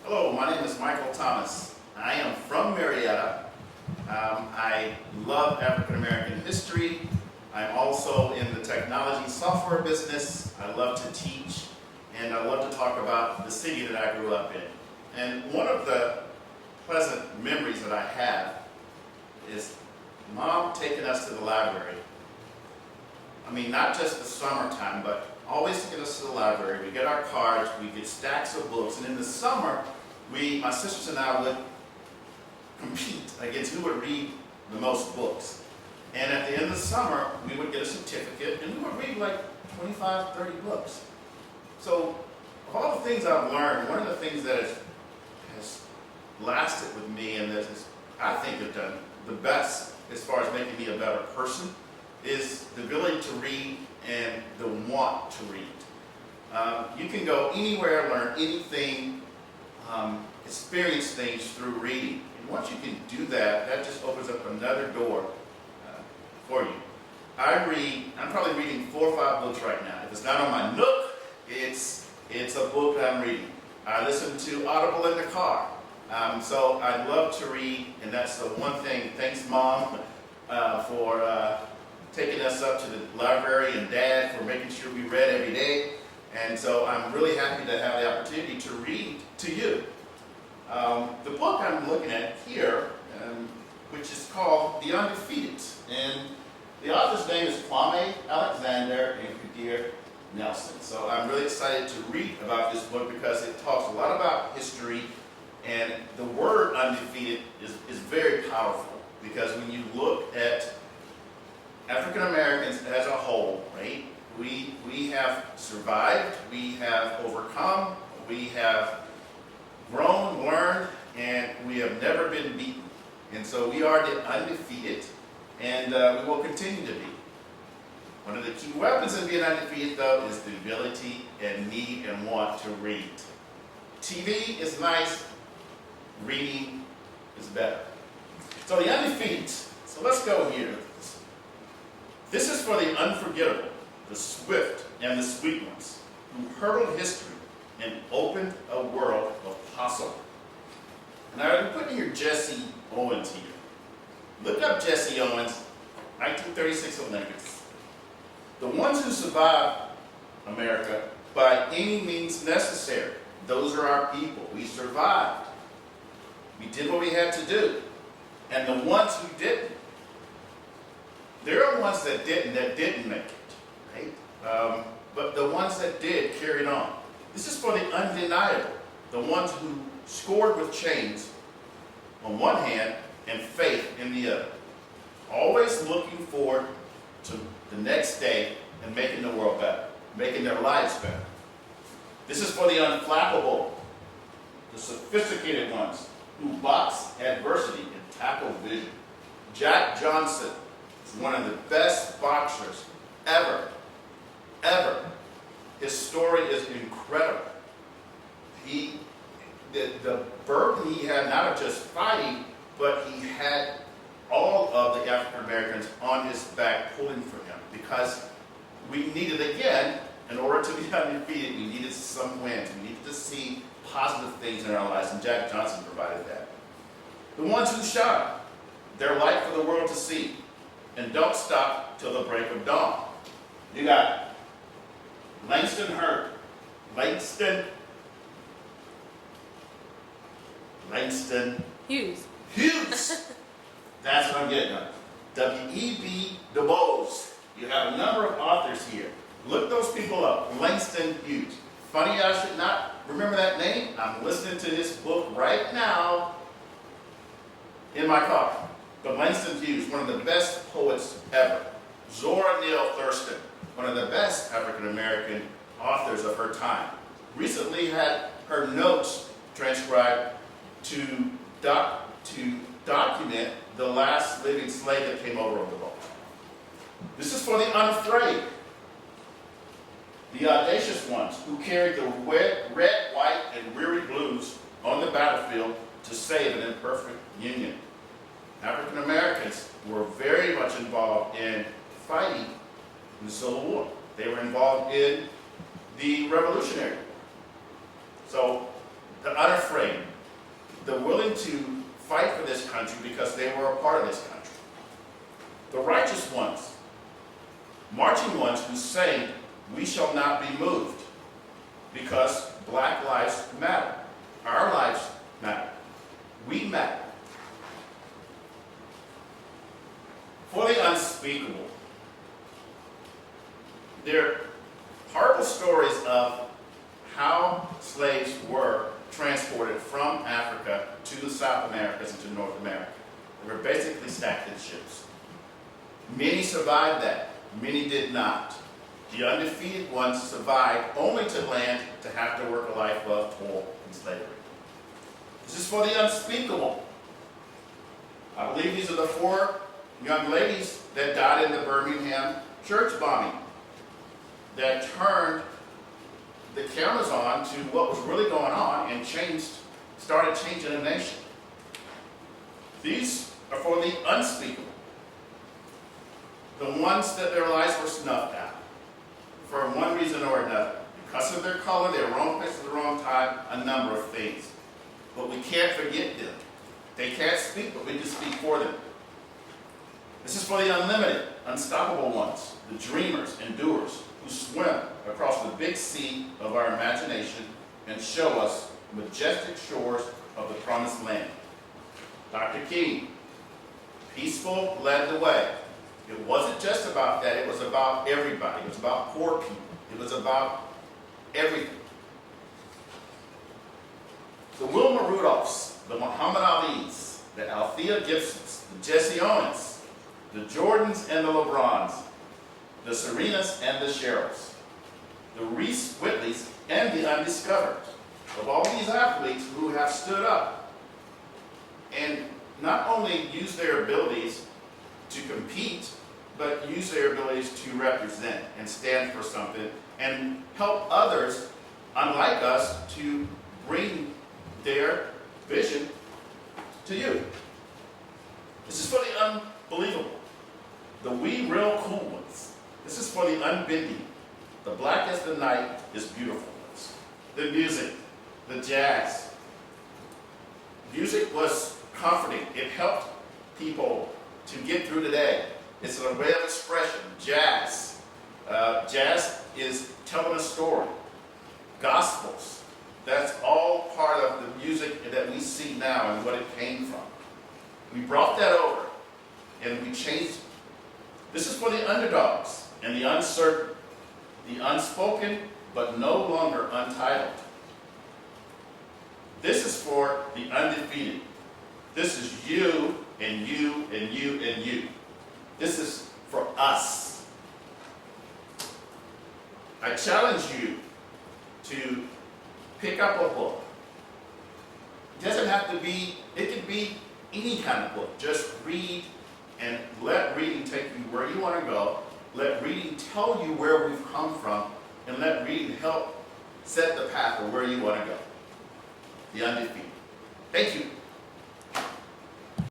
Hello, my name is Michael Thomas. I am from Marietta. I love African American history. I'm also in the technology software business. I love to teach, and I love to talk about the city that I grew up in. And one of the pleasant memories that I have is Mom taking us to the library. I mean, not just the summertime, but always taking us to the library. We get our cards, we get stacks of books, and in the summer, my sisters and I would compete against who would read the most books. And at the end of the summer, we would get a certificate, and we would read like 25, 30 books. So, of all the things I've learned, one of the things that has lasted with me and that I think have done the best as far as making me a better person is the ability to read and the want to read. You can go anywhere, learn anything, experience things through reading. And once you can do that, that just opens up another door for you. I'm probably reading 4 or 5 books right now. If it's not on my Nook, it's a book that I'm reading. I listen to Audible in the car. So I love to read, and that's the one thing. Thanks, Mom, for taking us up to the library, and Dad for making sure we read every day. And so I'm really happy to have the opportunity to read to you. The book I'm looking at here, which is called The Undefeated. And the author's name is Kwame Alexander and Kadir Nelson. So I'm really excited to read about this book because it talks a lot about history, and the word undefeated is very powerful, because when you look at African Americans as a whole, right? We have survived, we have overcome, we have grown, learned, and we have never been beaten. And so we are the undefeated, and we will continue to be. One of the key weapons of being undefeated, though, is the ability and need and want to read. TV is nice, reading is better. So the undefeated, so let's go here. This is for the unforgettable, the swift, and the sweet ones, who hurdled history and opened a world of possible. And I'm putting here Jesse Owens here. Look up Jesse Owens, 1936 Olympics. The ones who survived America by any means necessary. Those are our people. We survived. We did what we had to do. And the ones who didn't, there are ones that didn't make it, right? But the ones that did carried on. This is for the undeniable, the ones who scored with chains on one hand and faith in the other. Always looking forward to the next day and making the world better, making their lives better. This is for the unflappable, the sophisticated ones who box adversity and tackle vision. Jack Johnson is one of the best boxers ever. His story is incredible. The burden he had, not of just fighting, but he had all of the African Americans on his back pulling for him, because we needed, again, in order to be undefeated, we needed some wins. We needed to see positive things in our lives, and Jack Johnson provided that. The ones who shine their light for the world to see and don't stop till the break of dawn. You got Langston Hughes. That's what I'm getting at. W.E.B. Du Bois. You have a number of authors here. Look those people up. Langston Hughes. Funny I should not remember that name. I'm listening to this book right now in my car. But Langston Hughes, one of the best poets ever. Zora Neale Thurston, one of the best African American authors of her time, recently had her notes transcribed to document the last living slave that came over on the boat. This is for the unafraid, the audacious ones who carried the red, white, and weary blues on the battlefield to save an imperfect union. African Americans were very much involved in fighting in the Civil War. They were involved in the Revolutionary War. So, the unafraid, to fight for this country because they were a part of this country. The righteous ones, marching ones who say, we shall not be moved because black lives matter. Our lives matter. We matter. For the unspeakable, there are horrible stories of how slaves were transported from Africa to the South Americas and to North America. They were basically stacked in ships. Many survived that. Many did not. The undefeated ones survived only to land to have to work a life of toil and slavery. This is for the unspeakable. I believe these are the 4 young ladies that died in the Birmingham church bombing that turned the cameras on to what was really going on and started changing a nation. These are for the unspeakable. The ones that their lives were snuffed out for one reason or another. Because of their color, they were wrong place at the wrong time, a number of things. But we can't forget them. They can't speak, but we just speak for them. This is for the unlimited, unstoppable ones, the dreamers and doers who swim across the big sea of our imagination and show us majestic shores of the promised land. Dr. King, peaceful, led the way. It wasn't just about that, it was about everybody. It was about poor people. It was about everything. The Wilma Rudolphs, the Muhammad Alis, the Althea Gibsons, the Jesse Owens, the Jordans and the LeBrons, the Serenas and the Cheryls, the Reese Whitleys and the undiscovered. Of all these athletes who have stood up and not only use their abilities to compete, but use their abilities to represent and stand for something and help others, unlike us, to bring their vision to you. This is for the unbelievable, the we real cool ones. This is for the unbending, the black as the night is beautiful ones. The music, the jazz. Music was comforting. It helped people to get through the day. It's a way of expression. Jazz. Jazz is telling a story. Gospels. That's all part of the music that we see now and what it came from. We brought that over and we changed it. This is for the underdogs and the uncertain, the unspoken, but no longer untitled. This is for the undefeated. This is you and you and you and you. This is for us. I challenge you to pick up a book. It doesn't have to be, it could be any kind of book. Just read and let reading take you where you want to go. Let reading tell you where we've come from, and let reading help set the path of where you want to go. The undefeated. Thank you.